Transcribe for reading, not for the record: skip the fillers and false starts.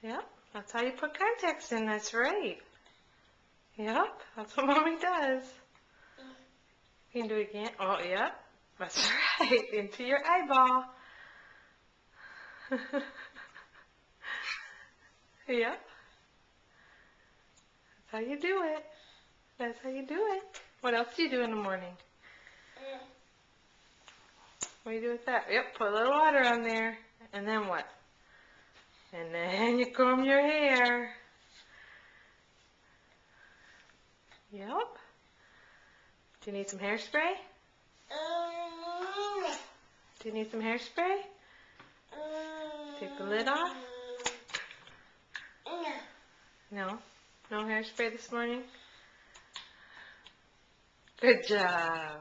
Yep, that's how you put contacts in. That's right. Yep, that's what Mommy does. You can do it again. Oh, yep. That's right. Into your eyeball. Yep. That's how you do it. That's how you do it. What else do you do in the morning? What do you do with that? Yep, put a little water on there. And then what? And then you comb your hair. Yep. Do you need some hairspray? Do you need some hairspray? Take the lid off? No? No hairspray this morning? Good job.